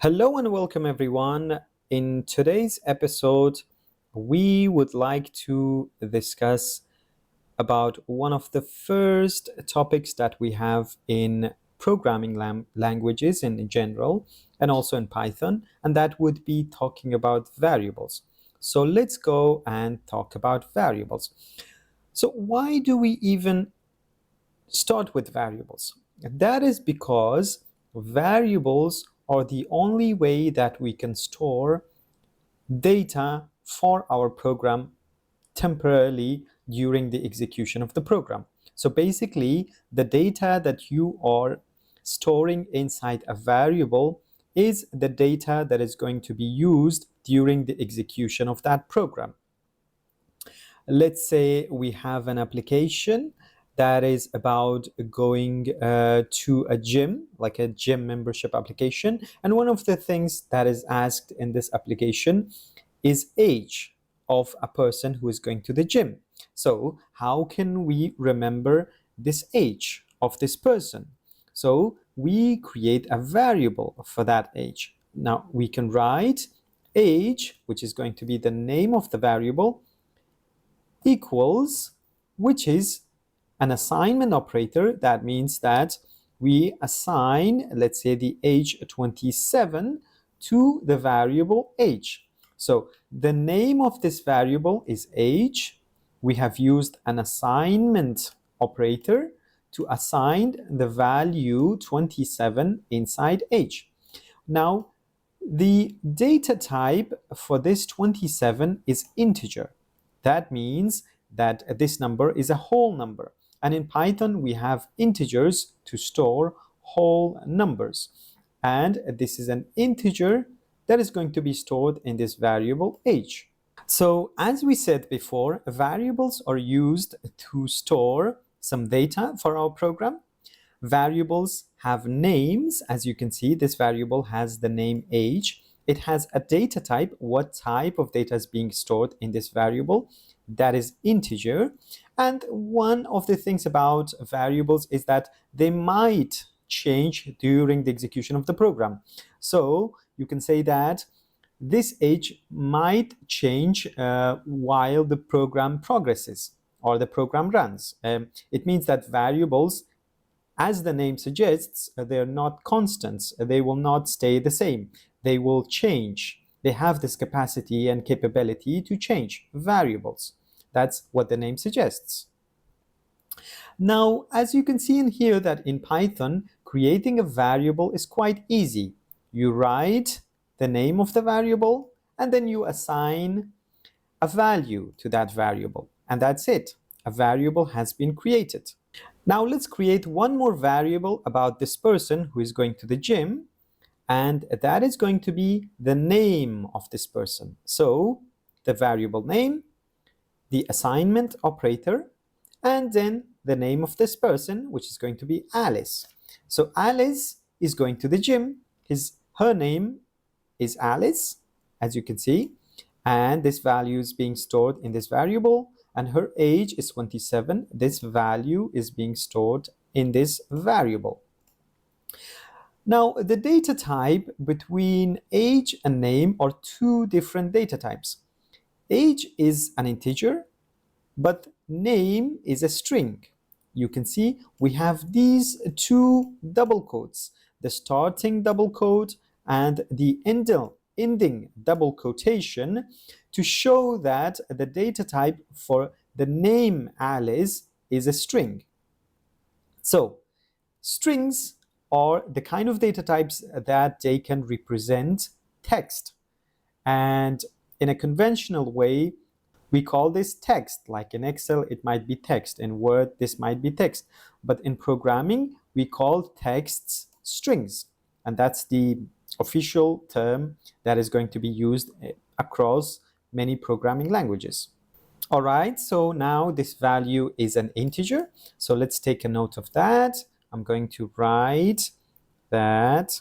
Hello and welcome, everyone. In today's episode, we would like to discuss about one of the first topics that we have in programming languages in general and also in Python, and that would be talking about variables. So let's go and talk about variables. So why do we even start with variables? That is because variables are the only way that we can store data for our program temporarily during the execution of the program. So basically, the data that you are storing inside a variable is the data that is going to be used during the execution of that program. Let's say we have an application that is about going to a gym, like a gym membership application. And one of the things that is asked in this application is age of a person who is going to the gym. So how can we remember this age of this person? So we create a variable for that age. Now we can write age, which is going to be the name of the variable, equals, which is an assignment operator. That means that we assign, let's say, the age 27 to the variable age. So the name of this variable is age. We have used an assignment operator to assign the value 27 inside age. Now, the data type for this 27 is integer. That means that this number is a whole number. And in Python, we have integers to store whole numbers. And this is an integer that is going to be stored in this variable age. So as we said before, variables are used to store some data for our program. Variables have names. As you can see, this variable has the name age. It has a data type, what type of data is being stored in this variable. That is integer. And one of the things about variables is that they might change during the execution of the program. So you can say that this age might change while the program progresses or the program runs. It means that variables, as the name suggests, they're not constants. They will not stay the same. They will change. They have this capacity and capability to change variables. That's what the name suggests. Now, as you can see in here, that in Python, creating a variable is quite easy. You write the name of the variable, and then you assign a value to that variable. And that's it. A variable has been created. Now let's create one more variable about this person who is going to the gym, and that is going to be the name of this person. So the variable name, the assignment operator, and then the name of this person, which is going to be Alice. So Alice is going to the gym. Her name is Alice, as you can see, and this value is being stored in this variable, and her age is 27. This value is being stored in this variable. Now, the data type between age and name are two different data types. Age is an integer, but name is a string. You can see we have these two double quotes, the starting double quote and the ending double quotation, to show that the data type for the name Alice is a string. So strings are the kind of data types that they can represent text. And in a conventional way, we call this text. Like in Excel, it might be text. In Word, this might be text. But in programming, we call texts strings. And that's the official term that is going to be used across many programming languages. All right, so now this value is an integer. So let's take a note of that. I'm going to write that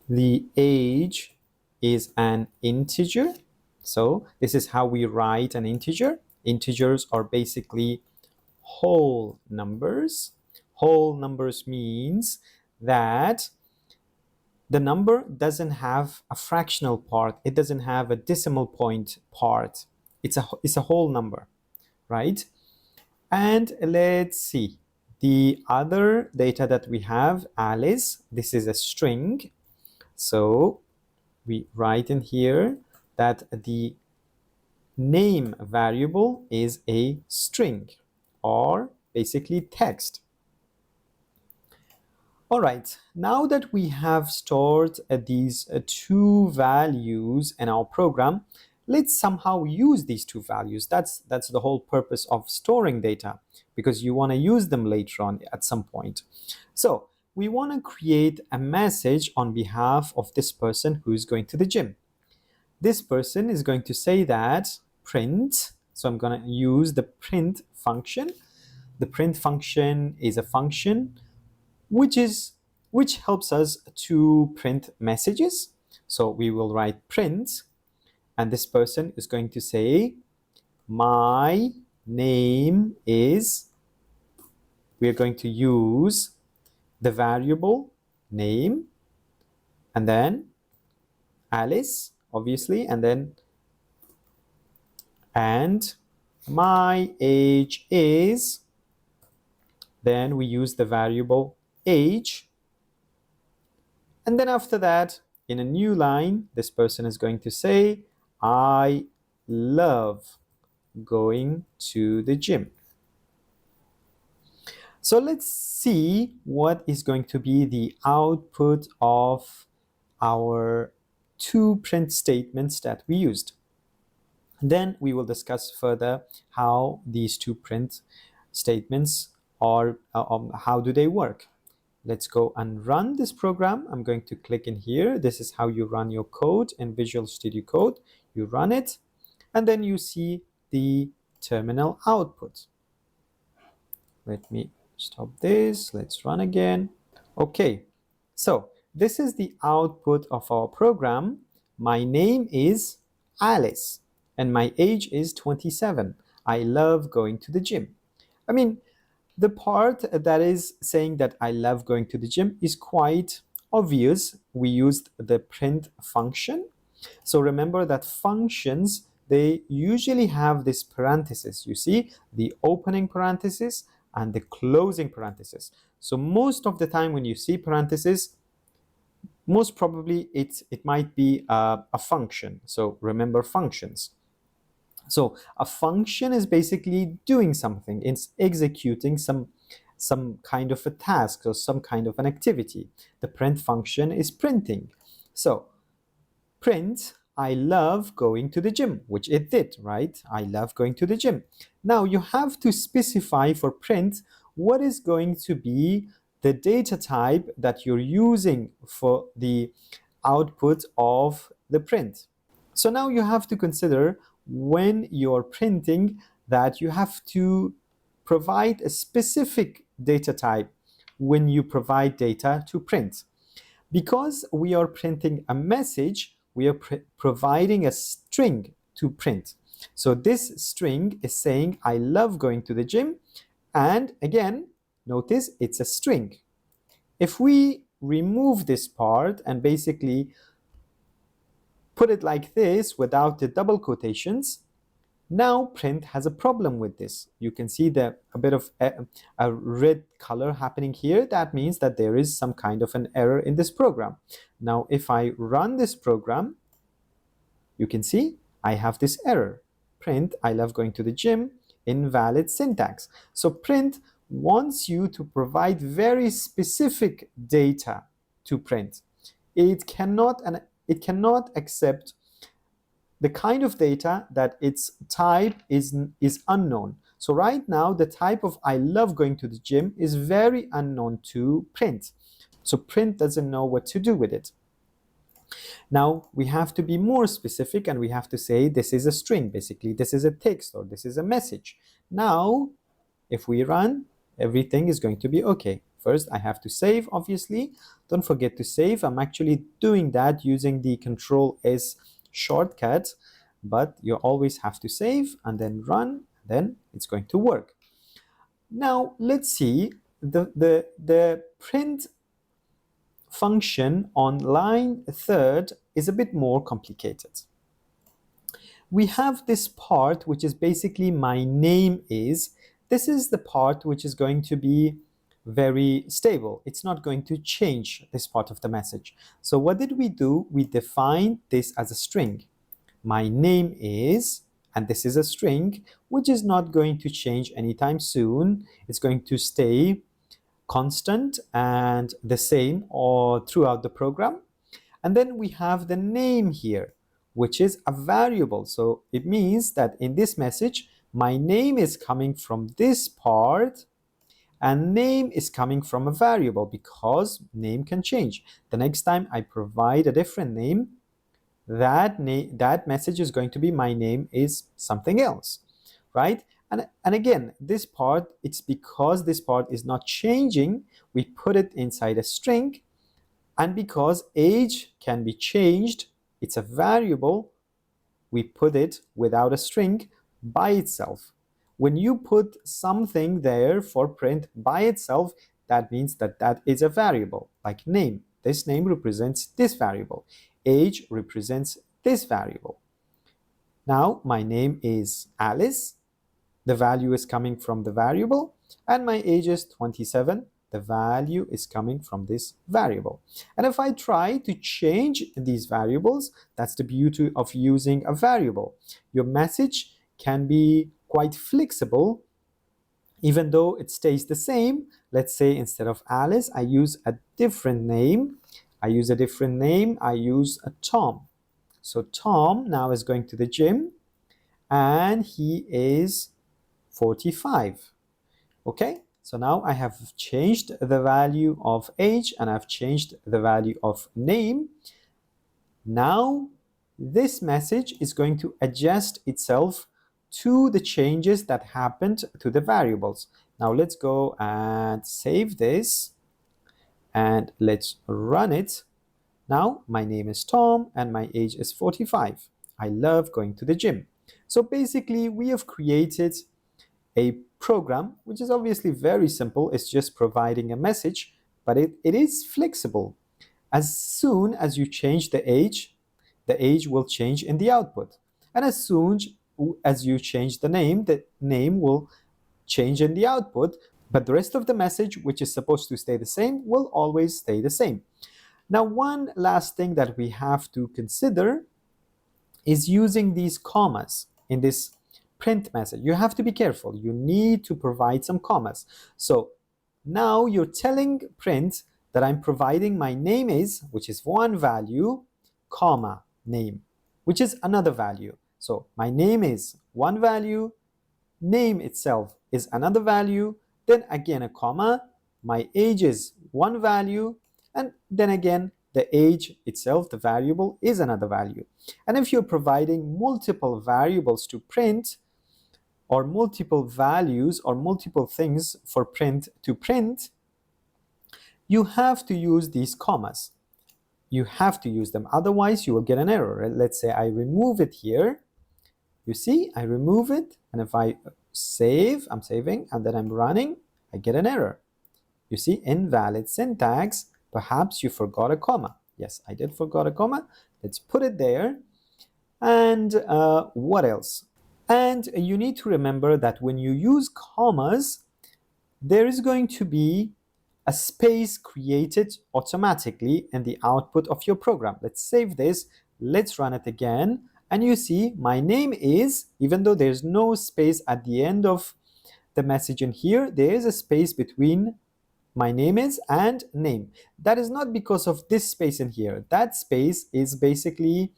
the age is an integer. So this is how we write an integer. Integers are basically whole numbers. Whole numbers means that the number doesn't have a fractional part. It doesn't have a decimal point part. It's a whole number, right? And let's see. The other data that we have, Alice, this is a string. So we write in here that the name variable is a string or basically text. All right, now that we have stored these two values in our program, let's somehow use these two values. That's the whole purpose of storing data, because you want to use them later on at some point. So we want to create a message on behalf of this person who is going to the gym. This person is going to say that print. So I'm going to use the print function. The print function is a function which helps us to print messages. So we will write print, and this person is going to say, my name is, we are going to use the variable name, and then Alice, obviously, and my age is, then we use the variable age. And then after that, in a new line, this person is going to say, I love going to the gym. So let's see what is going to be the output of our two print statements that we used. Then we will discuss further how these two print statements are, how do they work. Let's go and run this program. I'm going to click in here. This is how you run your code in Visual Studio Code. You run it, and then you see the terminal output. Let me stop this. Let's run again. Okay, so this is the output of our program. My name is Alice, and my age is 27. I love going to the gym. I mean, the part that is saying that I love going to the gym is quite obvious. We used the print function. So remember that functions, they usually have this parenthesis. You see the opening parenthesis and the closing parenthesis. So most of the time when you see parenthesis, most probably it might be a function. So remember functions. So a function is basically doing something. It's executing some kind of a task or some kind of an activity. The print function is printing. So print, I love going to the gym, which it did, right? I love going to the gym. Now you have to specify for print what is going to be the data type that you're using for the output of the print. So now you have to consider when you're printing that you have to provide a specific data type when you provide data to print. Because we are printing a message, we are providing a string to print. So this string is saying, I love going to the gym. And again, notice it's a string. If we remove this part and basically put it like this without the double quotations, now print has a problem with this. You can see a bit of a red color happening here. That means that there is some kind of an error in this program. Now, if I run this program, you can see I have this error. Print, I love going to the gym, invalid syntax. So print wants you to provide very specific data to print. It cannot accept the kind of data that its type is unknown. So right now, the type of I love going to the gym is very unknown to print. So print doesn't know what to do with it. Now we have to be more specific and we have to say this is a string. Basically, this is a text or this is a message. Now, if we run, everything is going to be okay. First, I have to save, obviously. Don't forget to save. I'm actually doing that using the Control S shortcut, but you always have to save and then run, then it's going to work. Now let's see the print function on line 3rd is a bit more complicated. We have this part which is basically my name is. This is the part which is going to be very stable. It's not going to change this part of the message. So what did we do? We defined this as a string. My name is, and this is a string which is not going to change anytime soon. It's going to stay constant and the same all throughout the program. And then we have the name here, which is a variable. So it means that in this message, my name is coming from this part and name is coming from a variable because name can change. The next time I provide a different name, that message is going to be my name is something else, right? And again, this part, it's because this part is not changing, we put it inside a string. And because age can be changed, it's a variable, we put it without a string by itself. When you put something there for print by itself, that means that that is a variable, like name. This name represents this variable. Age represents this variable. Now, my name is Alice. The value is coming from the variable, and my age is 27. The value is coming from this variable. And if I try to change these variables, that's the beauty of using a variable. Your message can be quite flexible, even though it stays the same. Let's say instead of Alice, I use a different name. I use a Tom. So Tom now is going to the gym, and he is 45. Okay, so now I have changed the value of age and I've changed the value of name. Now this message is going to adjust itself to the changes that happened to the variables. Now let's go and save this and let's run it. Now my name is Tom and my age is 45. I love going to the gym. So basically we have created a program which is obviously very simple. It's just providing a message, but it is flexible. As soon as you change the age will change in the output. And as soon as you change the name will change in the output. But the rest of the message, which is supposed to stay the same, will always stay the same. Now, one last thing that we have to consider is using these commas in this print message. You have to be careful. You need to provide some commas. So now you're telling print that I'm providing my name is, which is one value, comma, name, which is another value. So my name is one value, name itself is another value, then again a comma, my age is one value, and then again the age itself, the variable, is another value. And if you're providing multiple variables to print, or multiple values or multiple things for print to print, you have to use these commas. You have to use them, otherwise you will get an error. Let's say I remove it here. You see, I remove it, and if I save, I'm saving, and then I'm running, I get an error. You see, invalid syntax, perhaps you forgot a comma. Yes, I did forgot a comma. Let's put it there. And what else? And you need to remember that when you use commas, there is going to be a space created automatically in the output of your program. Let's save this. Let's run it again. And you see my name is, even though there's no space at the end of the message in here, there is a space between my name is and name. That is not because of this space in here. That space is basically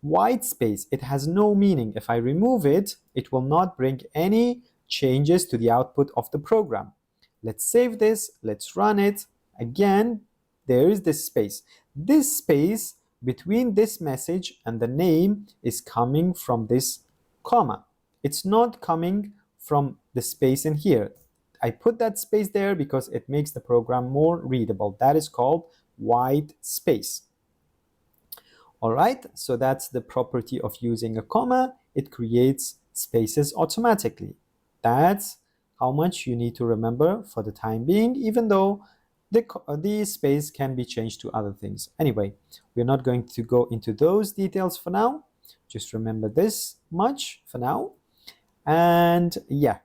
white space. It has no meaning. If I remove it, it will not bring any changes to the output of the program. Let's save this. Let's run it. Again, there is this space. This space between this message and the name is coming from this comma. It's not coming from the space in here. I put that space there because it makes the program more readable. That is called white space. All right, so that's the property of using a comma. It creates spaces automatically. That's how much you need to remember for the time being, even though the space can be changed to other things. Anyway, we're not going to go into those details for now. Just remember this much for now. And yeah,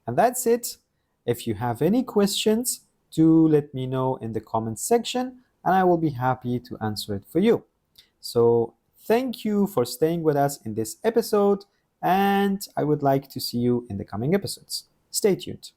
and that's it. If you have any questions, do let me know in the comments section and I will be happy to answer it for you. So thank you for staying with us in this episode, and I would like to see you in the coming episodes. Stay tuned.